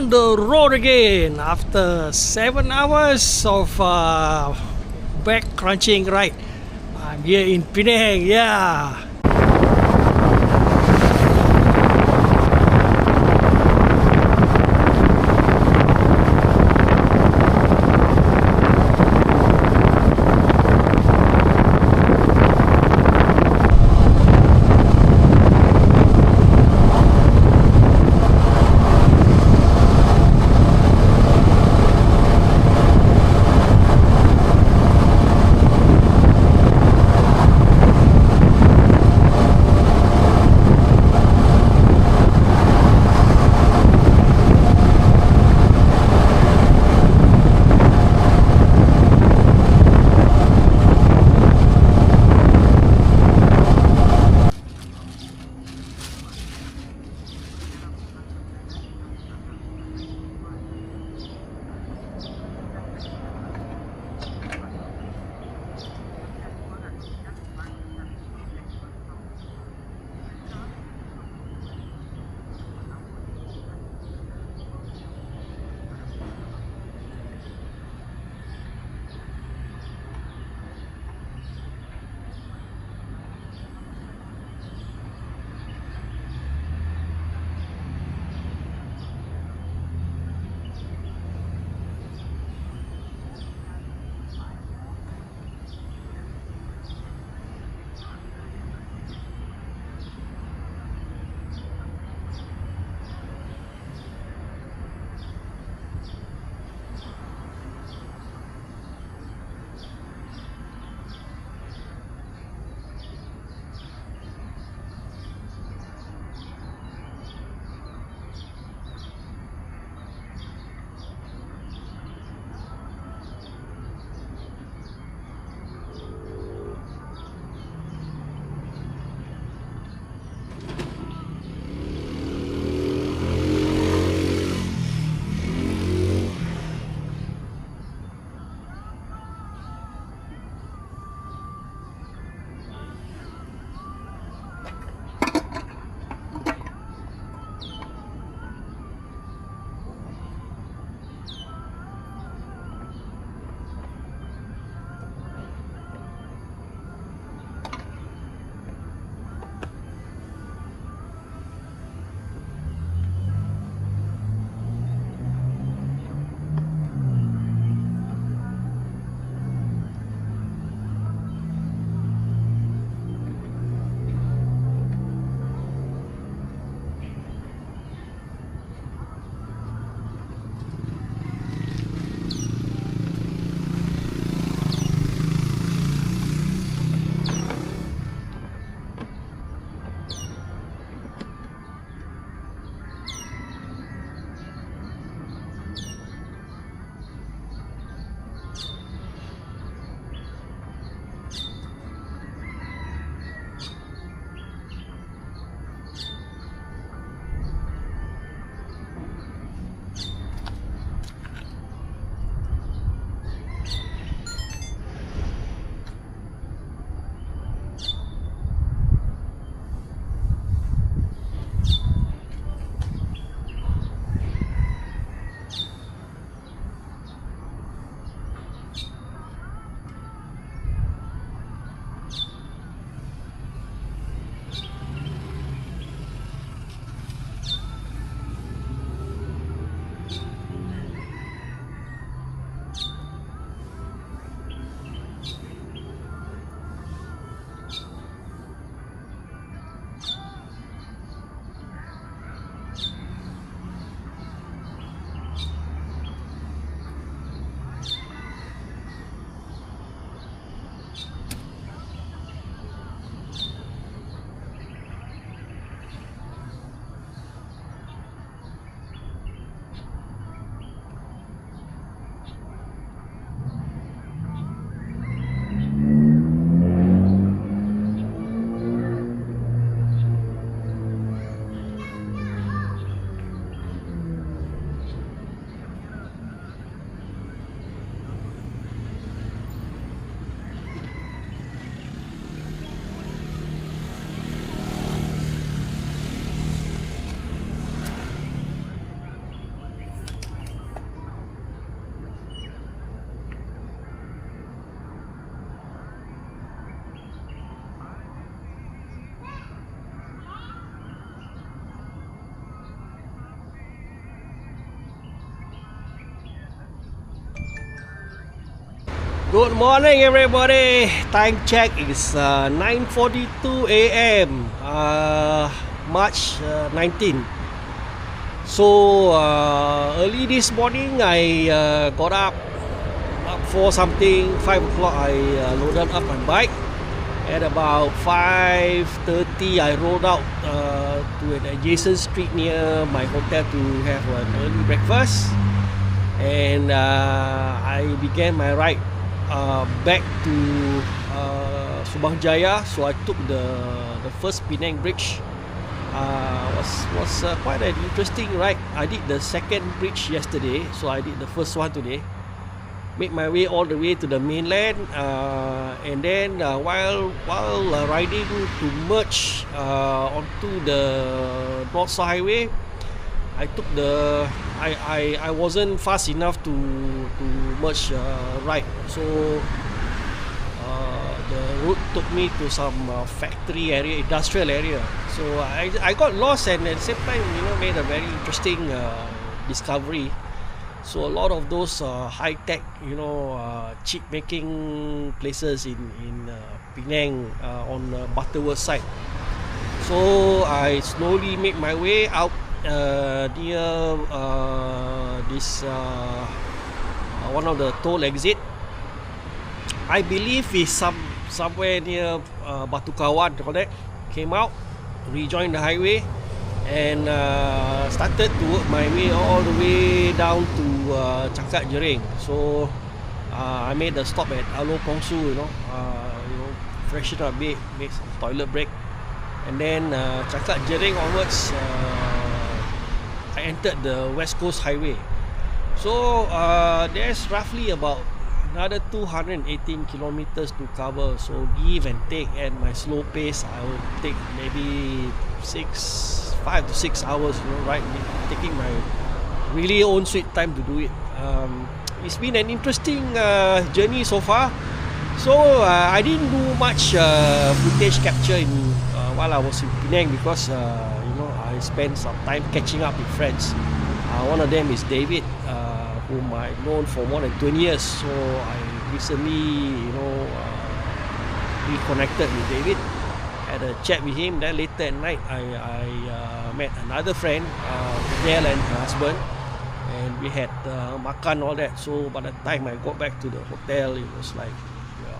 on the road again after 7 hours of back crunching ride. I'm here in Penang, yeah. Good morning, everybody. Time check is 9:42 a.m. March 19. So early this morning, I got up for something 5 o'clock. I loaded up my bike. At about 5:30, I rolled out to an adjacent street near my hotel to have an early breakfast, and I began my ride back to Subang Jaya. So I took the first Penang bridge. Was quite an interesting ride. I did the second bridge yesterday, so I did the first one today. Made my way all the way to the mainland, and then while riding to merge onto the North South Highway, I took I wasn't fast enough to merge right, so the route took me to some factory area, industrial area. So I got lost, and at the same time, made a very interesting discovery. So a lot of those high tech, chip making places in Penang on Butterworth side. So I slowly make my way out near this one of the toll exit. I believe is somewhere near Batu Kawan. Came out, rejoined the highway, and started to work my way all the way down to Cangkat Jering. So I made a stop at Alo Pongsu, freshen up a bit, make some toilet break, and then Cangkat Jering onwards, I entered the West Coast Highway. So there's roughly about another 218 kilometers to cover. So give and take, at my slow pace, I will take maybe 5 to 6 hours, right? Taking my really own sweet time to do it. It's been an interesting journey so far. So I didn't do much footage capture while I was in Penang because I spent some time catching up with friends. One of them is David, whom I've known for more than 20 years. So I recently, reconnected with David. Had a chat with him. Then later at night, I met another friend, Danielle and her husband, and we had makan, all that. So by the time I got back to the hotel, it was like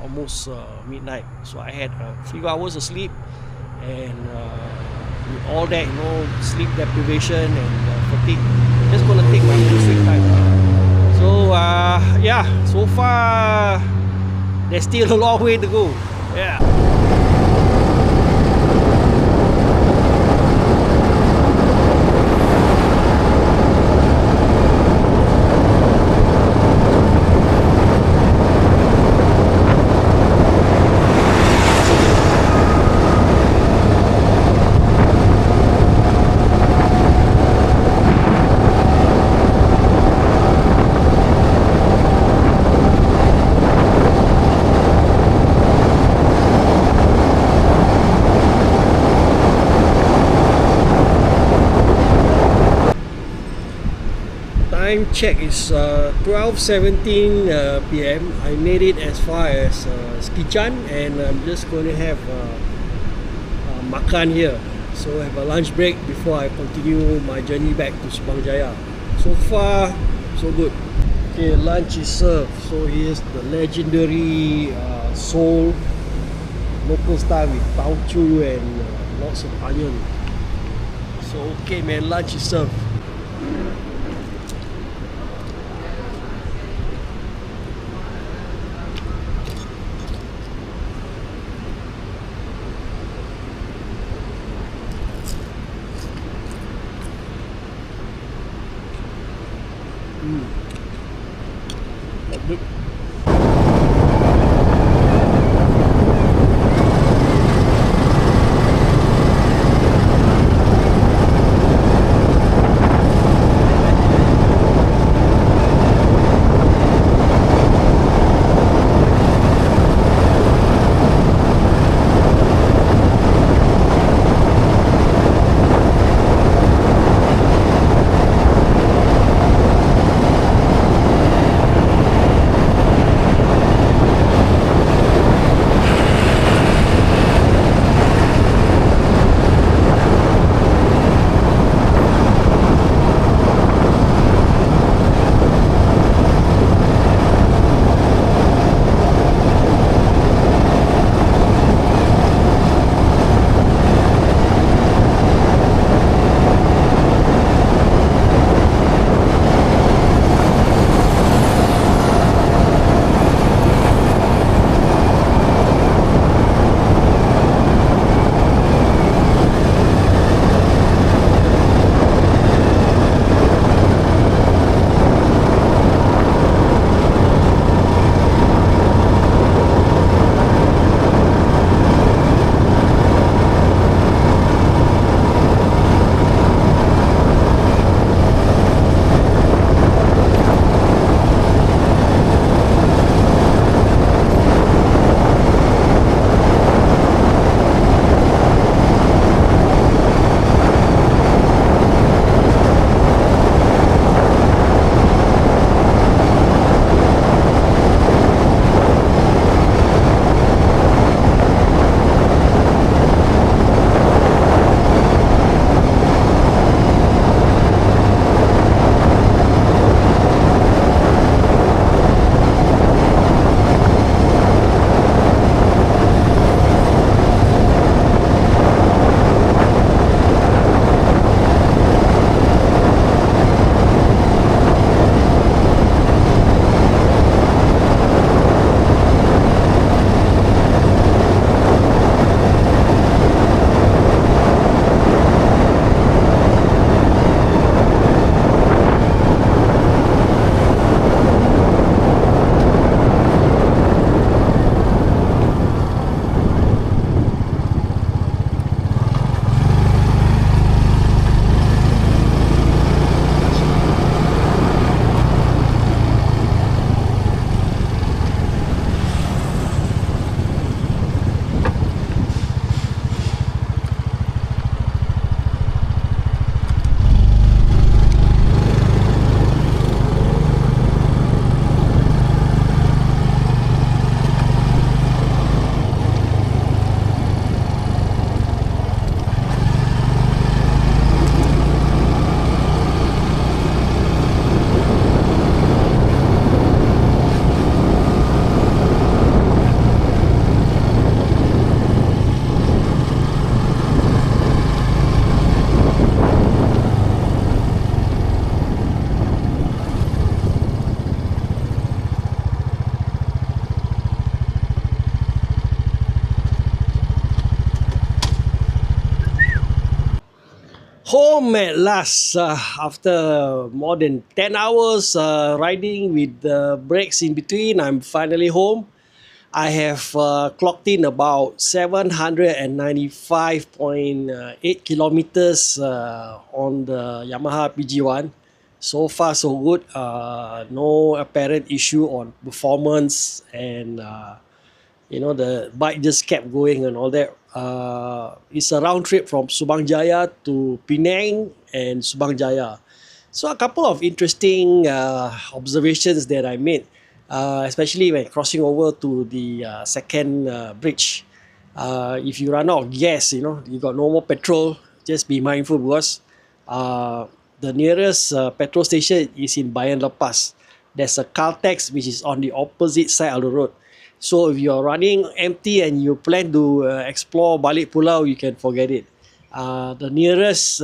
almost midnight. So I had a few hours of sleep, and with all that, sleep deprivation and fatigue, just gonna take my own sweet time. So so far there's still a long way to go. Yeah. Time check is 12:17 p.m. I made it as far as Skichan, and I'm just going to have makan here. So I have a lunch break before I continue my journey back to Subang Jaya. So far, so good. Okay, lunch is served. So here's the legendary sole, local style with tauchu and lots of onion. So okay man, lunch is served. Good. Home at last after more than 10 hours riding with the breaks in between. I'm finally home. I have clocked in about 795.8 kilometers on the Yamaha PG-1. So far so good. No apparent issue on performance, and the bike just kept going and all that. It's a round trip from Subang Jaya to Penang and Subang Jaya. So a couple of interesting observations that I made, especially when crossing over to the second bridge. If you run out of gas, you got no more petrol, just be mindful, because the nearest petrol station is in Bayan Lepas. There's a Caltex which is on the opposite side of the road. So if you're running empty and you plan to explore Balik Pulau, you can forget it. The nearest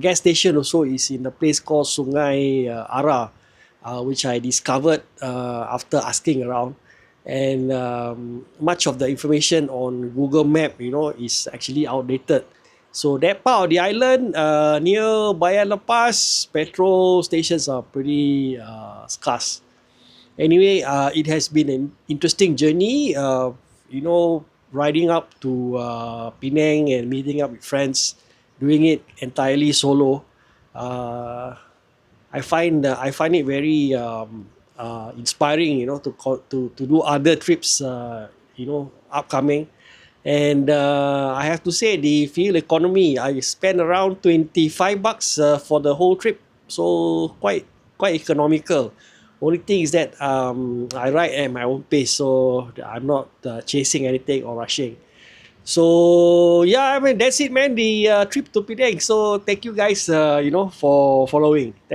gas station also is in a place called Sungai Ara, which I discovered after asking around. And much of the information on Google Map, is actually outdated. So that part of the island, near Bayan Lepas, petrol stations are pretty scarce. Anyway, it has been an interesting journey. Riding up to Penang and meeting up with friends, doing it entirely solo. I find it very inspiring, to do other trips, upcoming. And I have to say, the fuel economy, I spent around $25 for the whole trip, so quite economical. Only thing is that I ride at my own pace, so I'm not chasing anything or rushing. So yeah, I mean, that's it, man. The trip to Penang. So thank you guys, for following. Thank